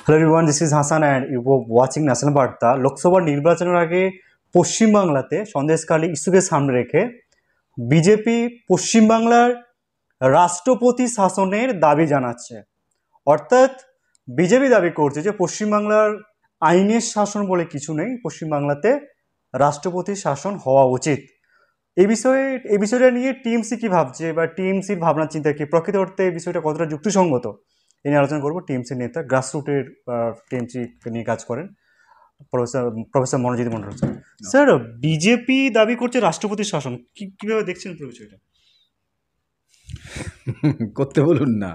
Hello everyone, this is Hasan and you watching national Barta. Lok Sabha নির্বাচনের আগে পশ্চিমবাংলাতে সন্দেশখালী ইস্যুকে সামনে রেখে বিজেপি পশ্চিমবাংলার রাষ্ট্রপতি শাসনের দাবি জানাচ্ছে। অর্থাৎ বিজেপি দাবি করছে যে পশ্চিমবাংলার আইনের শাসন বলে কিছু নেই, পশ্চিমবাংলাতে রাষ্ট্রপতি শাসন হওয়া উচিত। এই বিষয়টা নিয়ে টিএমসি কি ভাবছে বা টিএমসির ভাবনা চিন্তা কি, প্রকৃত অর্থে এই বিষয়টা কতটা যুক্তিসঙ্গত, এ নিয়ে আলোচনা করবো। টিএমসির নেতা, গ্রাসরুটের টিএমসি নিয়ে কাজ করেন professor Monojit Mondal sir. Sir, BJP দাবি করছে রাষ্ট্রপতি শাসন, কিভাবে দেখছেন পুরো বিষয়টা? করতে বলুন না।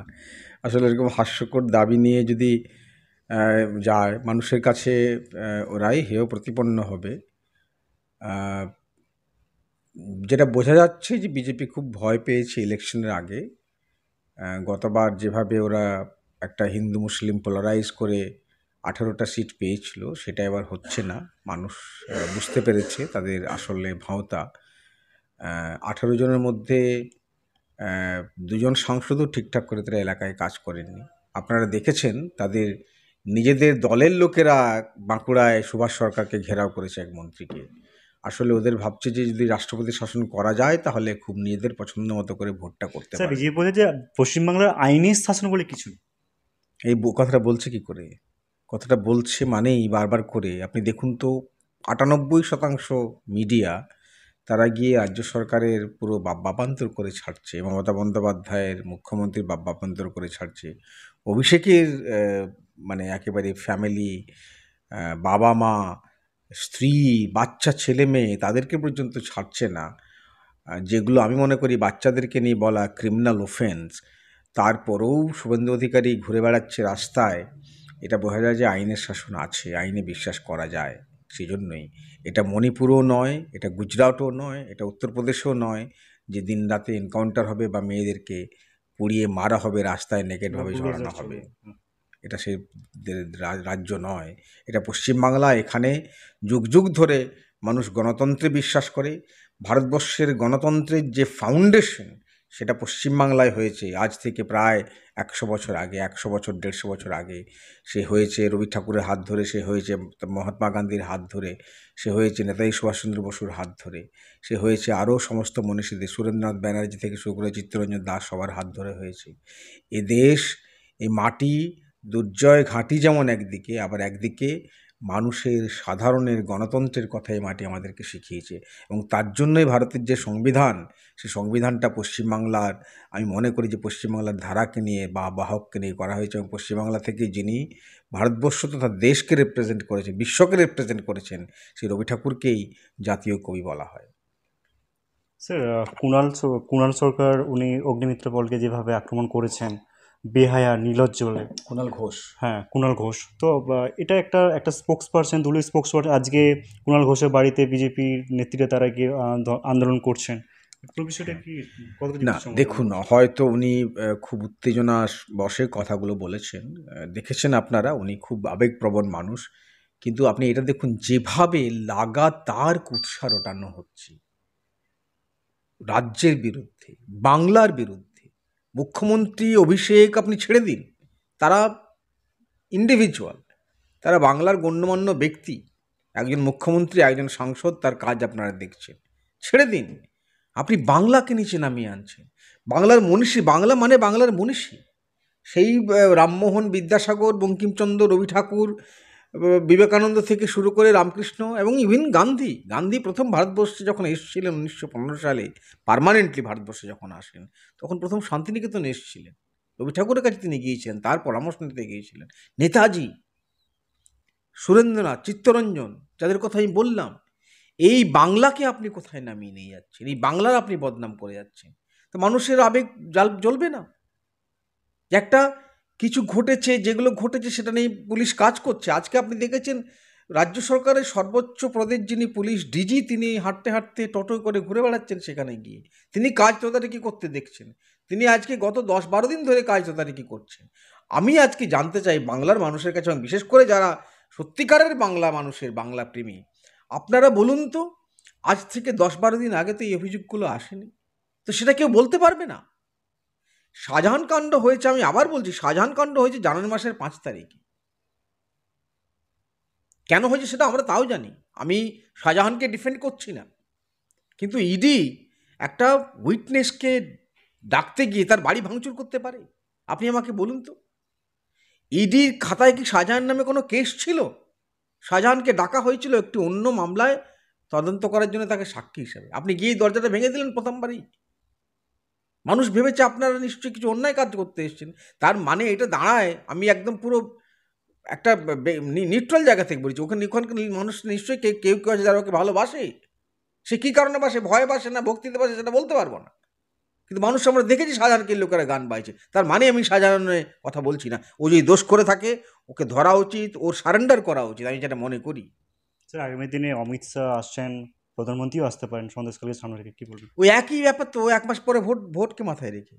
আসলে এরকম হাস্যকর দাবি নিয়ে যদি যায় মানুষের কাছে, ওরাই হেয় প্রতিপন্ন হবে। যেটা বোঝা যাচ্ছে যে বিজেপি খুব ভয় পেয়েছে ইলেকশনের আগে। গতবার যেভাবে ওরা একটা হিন্দু মুসলিম পোলারাইজ করে 18টা সিট পেয়েছিল, সেটা এবার হচ্ছে না। মানুষ বুঝতে পেরেছে তাদের আসলে ভাঁওতা। 18 জনের মধ্যে 2 জন সাংসদও ঠিকঠাক করে তারা এলাকায় কাজ করেননি। আপনারা দেখেছেন তাদের নিজেদের দলের লোকেরা বাঁকুড়ায় সুভাষ সরকারকে ঘেরাও করেছে এক মন্ত্রীকে। আসলে ওদের ভাবছে যে যদি রাষ্ট্রপতি শাসন করা যায় তাহলে খুব নিজেদের পছন্দ মতো করে ভোটটা করতে স্যার, পারে। বিজেপি বলে যে পশ্চিমবাংলার আইনের শাসন বলে কিছু নেই। এই কথাটা বলছে কি করে? কথাটা বলছে মানেই বারবার করে আপনি দেখুন তো, 98% মিডিয়া তারা গিয়ে রাজ্য সরকারের পুরো বাবান্তর করে ছাড়ছে। মমতা বন্দ্যোপাধ্যায়ের মুখ্যমন্ত্রীর বাবান্তর করে ছাড়ছে। অভিষেকের মানে একেবারে ফ্যামিলি, বাবা মা, স্ত্রী, বাচ্চা, ছেলে মেয়ে তাদেরকে পর্যন্ত ছাড়ছে না। যেগুলো আমি মনে করি বাচ্চাদেরকে নিয়ে বলা ক্রিমিনাল অফেন্স, তারপরেও শুভেন্দু অধিকারী ঘুরে বেড়াচ্ছে রাস্তায়। এটা বোঝা যায় যে আইনের শাসন আছে, আইনে বিশ্বাস করা যায়। সেই জন্যই এটা মণিপুরও নয়, এটা গুজরাটও নয়, এটা উত্তরপ্রদেশও নয় যে দিন রাতে এনকাউন্টার হবে বা মেয়েদেরকে পুড়িয়ে মারা হবে, রাস্তায় নেকেটভাবে ঝরানো হবে। এটা সেই রাজ্য নয়, এটা পশ্চিমবাংলা। এখানে যুগ যুগ ধরে মানুষ গণতন্ত্রে বিশ্বাস করে। ভারতবর্ষের গণতন্ত্রের যে ফাউন্ডেশন সেটা পশ্চিমবাংলায় হয়েছে আজ থেকে প্রায় 100 বছর আগে, 100 বছর 150 বছর আগে। সে হয়েছে রবি ঠাকুরের হাত ধরে, সে হয়েছে মহাত্মা গান্ধীর হাত ধরে, সে হয়েছে নেতাজি সুভাষচন্দ্র বসুর হাত ধরে, সে হয়েছে আরও সমস্ত মনীষীদের, সুরেন্দ্রনাথ ব্যানার্জি থেকে শুরু করে চিত্তরঞ্জন দাস সবার হাত ধরে হয়েছে। এ দেশ, এই মাটি দুর্জয় ঘাঁটি যেমন একদিকে, আবার একদিকে মানুষের সাধারণের গণতন্ত্রের কথাই মাটি আমাদেরকে শিখিয়েছে। এবং তার জন্যই ভারতের যে সংবিধান, সেই সংবিধানটা পশ্চিমবাংলার, আমি মনে করি যে পশ্চিমবাংলার ধারাকে নিয়ে বা বাহককে নিয়ে করা হয়েছে। এবং পশ্চিমবাংলা থেকে যিনি ভারতবর্ষ তথা দেশকে রিপ্রেজেন্ট করেছেন, বিশ্বকে রিপ্রেজেন্ট করেছেন, সেই রবি ঠাকুরকেই জাতীয় কবি বলা হয়। স্যার, কুণাল সরকার উনি অগ্নিমিত্র পলকে যেভাবে আক্রমণ করেছেন, বেহায়া নির্লজ্জ বলে। কুণাল ঘোষ। হ্যাঁ, কুণাল ঘোষ তো এটা একটা একটা স্পোক্স পার্সন, দলীয় স্পোক্স পার্সন। আজকে কুণাল ঘোষের বাড়িতে বিজেপির নেতৃত্বে তারা গিয়ে আন্দোলন করছেন। পুরো বিষয়টা কি কতটা না, যুক্তিসঙ্গত? দেখুন, হয়তো উনি খুব উত্তেজনা বশে কথাগুলো বলেছেন। দেখেছেন আপনারা, উনি খুব আবেগপ্রবণ মানুষ। কিন্তু আপনি এটা দেখুন, যেভাবে লাগাতার কুৎসা রটানো হচ্ছে রাজ্যের বিরুদ্ধে, বাংলার বিরুদ্ধে। মুখ্যমন্ত্রী অভিষেক আপনি ছেড়ে দিন, তারা ইন্ডিভিজুয়াল, তারা বাংলার গণ্যমান্য ব্যক্তি। একজন মুখ্যমন্ত্রী, একজন সাংসদ, তার কাজ আপনারা দেখছেন। ছেড়ে দিন, আপনি বাংলাকে নিচে নামিয়ে আনছেন। বাংলার মনীষী, বাংলা মানে বাংলার মনীষী, সেই রামমোহন, বিদ্যাসাগর, বঙ্কিমচন্দ্র, রবি ঠাকুর, বিবেকানন্দ থেকে শুরু করে রামকৃষ্ণ এবং ইভিন গান্ধী। গান্ধী প্রথম ভারতবর্ষে যখন এসেছিলেন 1915 সালে, পার্মানেন্টলি ভারতবর্ষে যখন আসেন, তখন প্রথম শান্তিনিকেতনে এসেছিলেন। রবি ঠাকুরের কাছে তিনি গিয়েছিলেন, তার পরামর্শ নিতে গিয়েছিলেন। নেতাজি, সুরেন্দ্রনাথ, চিত্তরঞ্জন, যাদের কথা আমি বললাম, এই বাংলাকে আপনি কোথায় নামিয়ে নিয়ে যাচ্ছেন? এই বাংলার আপনি বদনাম করে যাচ্ছেন। তো মানুষের আবেগ জ্বলবে না? একটা কিছু ঘটেছে, যেগুলো ঘটেছে সেটা নিয়ে পুলিশ কাজ করছে। আজকে আপনি দেখেছেন রাজ্য সরকারের সর্বোচ্চ পদের যিনি পুলিশ ডিজি, তিনি হাঁটতে হাঁটতে টোটো করে ঘুরে বেড়াচ্ছেন সেখানে গিয়ে। তিনি কাজ তদারকি করতে দেখছেন। তিনি আজকে গত 10-12 দিন ধরে কাজ তদারকি করছেন। আমি আজকে জানতে চাই বাংলার মানুষের কাছে, এবং বিশেষ করে যারা সত্যিকারের বাংলা মানুষের, বাংলা প্রেমী, আপনারা বলুন তো, আজ থেকে 10-12 দিন আগে তো এই অভিযোগগুলো আসেনি, তো সেটা কেউ বলতে পারবে না? শাহজাহান কাণ্ড হয়েছে, আমি আবার বলছি, শাহজাহান কাণ্ড হয়েছে জানুয়ারি মাসের 5 তারিখে। কেন হয়েছে সেটা আমরা তাও জানি। আমি শাহজাহানকে ডিফেন্ড করছি না, কিন্তু ইডি একটা উইটনেসকে ডাকতে গিয়ে তার বাড়ি ভাঙচুর করতে পারে? আপনি আমাকে বলুন তো, ইডির খাতায় কি শাহজাহান নামে কোনো কেস ছিল? শাহজাহানকে ডাকা হয়েছিল একটি অন্য মামলায় তদন্ত করার জন্য, তাকে সাক্ষী হিসেবে। আপনি গিয়ে দরজাটা ভেঙে দিলেন প্রথমবারই। মানুষ ভেবেছে আপনারা নিশ্চয়ই কিছু অন্যায় কাজ করতে এসেছেন। তার মানে এটা দাঁড়ায়, আমি একদম পুরো একটা নিউট্রাল জায়গা থেকে বলছি, ওখানকার মানুষ নিশ্চয়ই কেউ কেউ কেউ আছে যারা ওকে ভালোবাসে। সে কী কারণে বাসে, ভয়ে বাসে না ভক্তিতে বাসে, সেটা বলতে পারবো না। কিন্তু মানুষ আমরা দেখেছি শাহজাহানকে লোকেরা গান বাইছে। তার মানে আমি শাহজাহানের কথা বলছি না। ও যদি দোষ করে থাকে ওকে ধরা উচিত, ওর সারেন্ডার করা উচিত, আমি যেটা মনে করি। স্যার আগামী দিনে অমিত শাহ আসছেন, প্রধানমন্ত্রীও আসতে পারেন সন্দেশখালীর সামনে রেখে, কি বলবেন? ওই একই ব্যাপার তো, 1 মাস পরে ভোটকে মাথায় রেখে।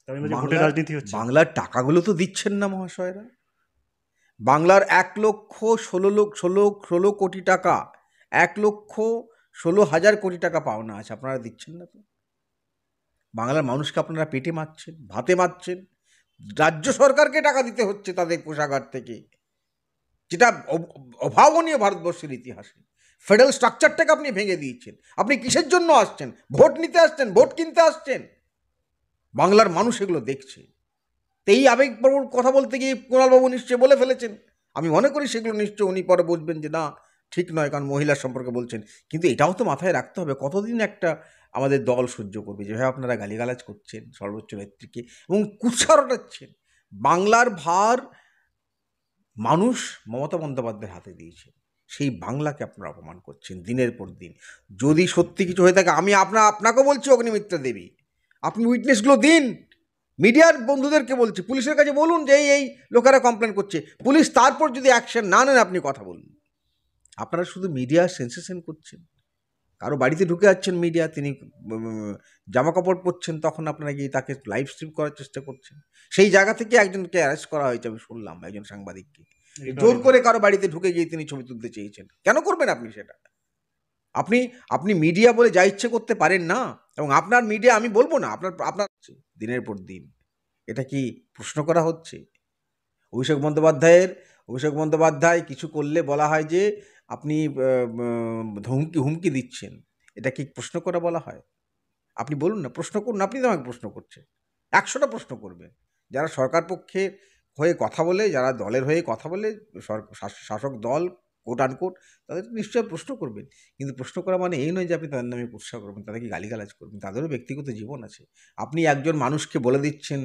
আমি বলছি ভোটের রাজনীতি হচ্ছে। বাংলার টাকাগুলো তো দিচ্ছেন না মহাশয়রা। বাংলার 1,16 কোটি টাকা, 1,16,000 কোটি টাকা পাওনা আছে, আপনারা দিচ্ছেন না তো। বাংলার মানুষকে আপনারা পেটে মারছেন, ভাতে মারছেন। রাজ্য সরকারকে টাকা দিতে হচ্ছে তাদের কোষাগার থেকে, যেটা অভাবনীয় ভারতবর্ষের ইতিহাসে। ফেডারেল স্ট্রাকচারটাকে আপনি ভেঙে দিয়েছেন। আপনি কিসের জন্য আসছেন? ভোট নিতে আসছেন, ভোট কিনতে আসছেন। বাংলার মানুষ এগুলো দেখছে। এই আবেগপ্রবণ কথা বলতে গিয়ে কুণালবাবু নিশ্চয়ই বলে ফেলেছেন। আমি মনে করি সেগুলো নিশ্চয় উনি পরে বুঝবেন যে না, ঠিক নয়, কারণ মহিলার সম্পর্কে বলছেন। কিন্তু এটাও তো মাথায় রাখতে হবে, কতদিন একটা আমাদের দল সহ্য করবে যেভাবে আপনারা গালিগালাজ করছেন সর্বোচ্চ নেত্রীকে এবং কুৎসা রটাচ্ছেন। বাংলার ভার মানুষ মমতা বন্দ্যোপাধ্যায়ের হাতে দিয়েছে, সেই বাংলাকে আপনারা অপমান করছেন দিনের পর দিন। যদি সত্যি কিছু হয়ে থাকে, আমি আপনাকেও বলছি অগ্নিমিত্রা দেবী, আপনি উইটনেসগুলো দিন। মিডিয়ার বন্ধুদেরকে বলছি, পুলিশের কাছে বলুন যে এই লোকেরা কমপ্লেন করছে। পুলিশ তারপর যদি অ্যাকশন না নেন, আপনি কথা বলুন। আপনারা শুধু মিডিয়া সেন্সেশন করছেন। কারো বাড়িতে ঢুকে যাচ্ছেন মিডিয়া, তিনি জামা কাপড় পরছেন, তখন আপনারা গিয়ে তাকে লাইভ স্ট্রিম করার চেষ্টা করছেন। সেই জায়গা থেকে একজনকে অ্যারেস্ট করা হয়েছে, আমি শুনলাম, একজন সাংবাদিককে জোর করে কারো বাড়িতে ঢুকে গিয়ে তিনি ছবি তুলতে চেয়েছেন। কেন করবেন আপনি সেটা? আপনি মিডিয়া বলে যা ইচ্ছে করতে পারেন না। এবং আপনার মিডিয়া আমি বলবো না, আপনার দিনের পর দিন এটা কি প্রশ্ন করা হচ্ছে? অভিষেক বন্দ্যোপাধ্যায় কিছু করলে বলা হয় যে আপনি হুমকি দিচ্ছেন। এটা কি প্রশ্ন করা বলা হয়? আপনি বলুন না, প্রশ্ন করুন। আপনি তো আমাকে প্রশ্ন করছেন, 100টা প্রশ্ন করবেন। যারা সরকার পক্ষে হয়ে কথা বলে, যারা দলের হয়ে কথা বলে, শাসক দল কোট আনকোট, তাদের নিশ্চয়ই প্রশ্ন করবেন। কিন্তু প্রশ্ন করা মানে এই নয় যে আপনি তাদের নামে কুৎসা করবেন, তাদেরকে গালিগালাজ করবেন। তাদেরও ব্যক্তিগত জীবন আছে। আপনি একজন মানুষকে বলে দিচ্ছেন,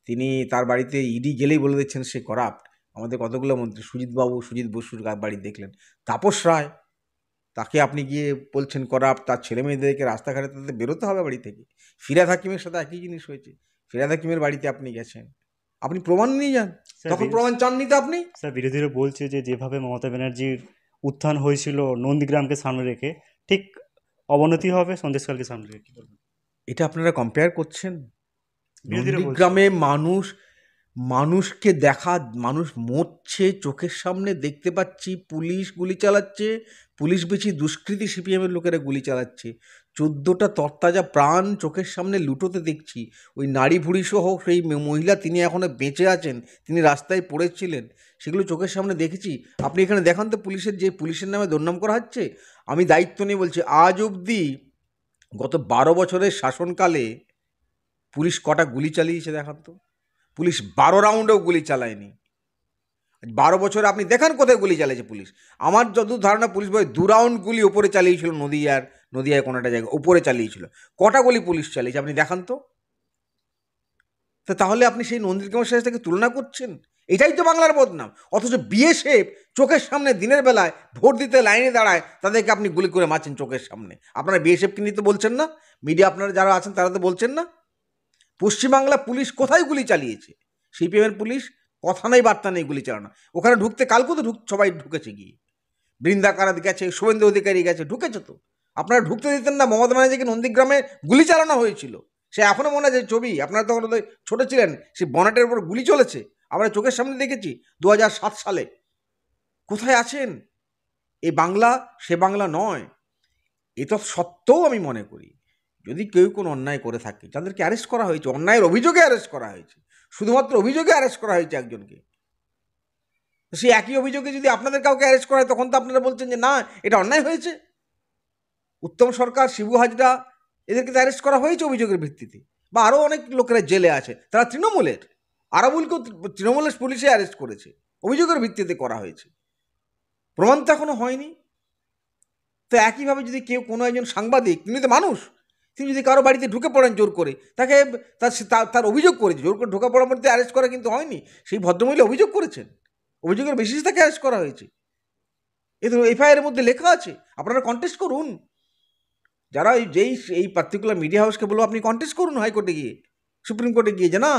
তিনি তার বাড়িতে ইডি গেলেই বলে দিচ্ছেন সে করাপ্ট। আমাদের কতগুলো মন্ত্রী, সুজিত বসুর বাড়ি দেখলেন, তাপস রায়, তাকে আপনি গিয়ে বলছেন করাপ্ট। তার ছেলে মেয়েদেরকে রাস্তাঘাটে তাদের বেরোতে হবে বাড়ি থেকে। ফিরহাদ হাকিমের সাথে একই জিনিস হয়েছে। ফিরহাদ হাকিমের বাড়িতে আপনি গেছেন, আপনি প্রমাণ নিয়ে যান। তখন প্রমাণ চাননি তো আপনি। স্যার বিরোধীরা বলছে যে যেভাবে মমতা ব্যানার্জির উত্থান হয়েছিল নন্দীগ্রামকে সামনে রেখে, ঠিক অবনতি হবে সন্দেশখালীকে সামনে রেখে, কি বলবেন? এটা আপনারা কম্পেয়ার করছেন? বিরোধীরা বলছে। নন্দীগ্রামে মানুষকে মানুষ মরছে চোখের সামনে দেখতে পাচ্ছি, পুলিশ গুলি চালাচ্ছে, পুলিশ বেশি দুষ্কৃতী সিপিএমের লোকেরা গুলি চালাচ্ছে। 14টা তরতাজা প্রাণ চোখের সামনে লুটোতে দেখছি। ওই নারী ভুড়ি সহ সেই মহিলা, তিনি এখনো বেঁচে আছেন, তিনি রাস্তায় পড়েছিলেন, সেগুলো চোখের সামনে দেখেছি। আপনি এখানে দেখান তো পুলিশের নামে দুর্নাম করা হচ্ছে। আমি দায়িত্ব নিয়ে বলছি, আজ অবধি গত 12 বছরের শাসনকালে পুলিশ কটা গুলি চালিয়েছে দেখান তো। পুলিশ 12 রাউন্ডেও গুলি চালায়নি। 12 বছরে আপনি দেখান কোথায় গুলি চালিয়েছে পুলিশ। আমার যতদূর ধারণা, পুলিশ বলে 2 রাউন্ড গুলি ওপরে চালিয়েছিল, নদিয়ার কোনো একটা জায়গায় ওপরে চালিয়েছিল। কটা গুলি পুলিশ চালিয়েছে আপনি দেখান তো। তাহলে আপনি সেই নন্দীগ্রামের সাথে থেকে তুলনা করছেন? এটাই তো বাংলার বদনাম। অথচ বিএসএফ চোখের সামনে দিনের বেলায় ভোট দিতে লাইনে দাঁড়ায়, তাদেরকে আপনি গুলি করে মারছেন চোখের সামনে। আপনারা বিএসএফকে নিয়ে তো বলছেন না, মিডিয়া আপনারা যারা আছেন তারা তো বলছেন না। পশ্চিমবাংলা পুলিশ কোথায় গুলি চালিয়েছে? সিপিএমের পুলিশ কথা নেই বার্তা নেই গুলি চালানো। ওখানে ঢুকতে কালকে তো সবাই ঢুকেছে গিয়ে, বৃন্দা কারাত গেছে, শুভেন্দু অধিকারী গেছে, ঢুকেছে তো। আপনারা ঢুকতে দিতেন না? মমতা ব্যানার্জিকে নন্দীগ্রামে গুলি চালানো হয়েছিল, সে এখনও মনে আছে ছবি। আপনারা তখন ছোট ছিলেন, সে বনেটের উপর গুলি চলেছে, আমরা চোখের সামনে দেখেছি 2007 সালে। কোথায় আছেন? এই বাংলা সে বাংলা নয়। এটা সত্ত্বেও আমি মনে করি, যদি কেউ কোনো অন্যায় করে থাকে, তাদেরকে অ্যারেস্ট করা হয়েছে, অন্যায়ের অভিযোগে অ্যারেস্ট করা হয়েছে, শুধুমাত্র অভিযোগে অ্যারেস্ট করা হয়েছে একজনকে। তো সেই একই অভিযোগে যদি আপনাদের কাউকে অ্যারেস্ট করা হয়, তখন তো আপনারা বলছেন যে না, এটা অন্যায় হয়েছে। উত্তম সরকার, শিবু হাজরা, এদেরকে তো অ্যারেস্ট করা হয়েছে অভিযোগের ভিত্তিতে, বা আরও অনেক লোকেরা জেলে আছে, তারা তৃণমূলের। আরাবুলকেও তৃণমূলের পুলিশে অ্যারেস্ট করেছে, অভিযোগের ভিত্তিতে করা হয়েছে, প্রমাণ তো এখনো হয়নি। তো একইভাবে যদি কেউ, কোনো একজন সাংবাদিক, তিনি তো মানুষ, তিনি যদি কারো বাড়িতে ঢুকে পড়েন জোর করে, তাকে তার অভিযোগ করেছে, জোর করে ঢোকা পড়ার মধ্যে অ্যারেস্ট করা কিন্তু হয়নি, সেই ভদ্রমহিলা অভিযোগ করেছেন, অভিযোগের বেসিসে তাকে অ্যারেস্ট করা হয়েছে, এ তো এফআইআর এর মধ্যে লেখা আছে। আপনারা কন্টেস্ট করুন, যারা এই পার্টিকুলার মিডিয়া হাউসকে বলবো আপনি কন্টেস্ট করুন হাইকোর্টে গিয়ে, সুপ্রিম কোর্টে গিয়ে, যে না,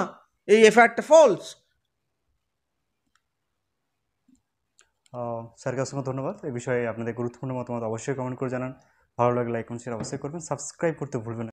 এই এফআইআরটা ফলস। স্যারকে অসংখ্য ধন্যবাদ। এই বিষয়ে আপনাদের গুরুত্বপূর্ণ মতামত অবশ্যই কমেন্ট করে জানান। ভালো লাগলে লাইক কমেন্ট শেয়ার অবশ্যই করবেন। সাবস্ক্রাইব করতে ভুলবেন না।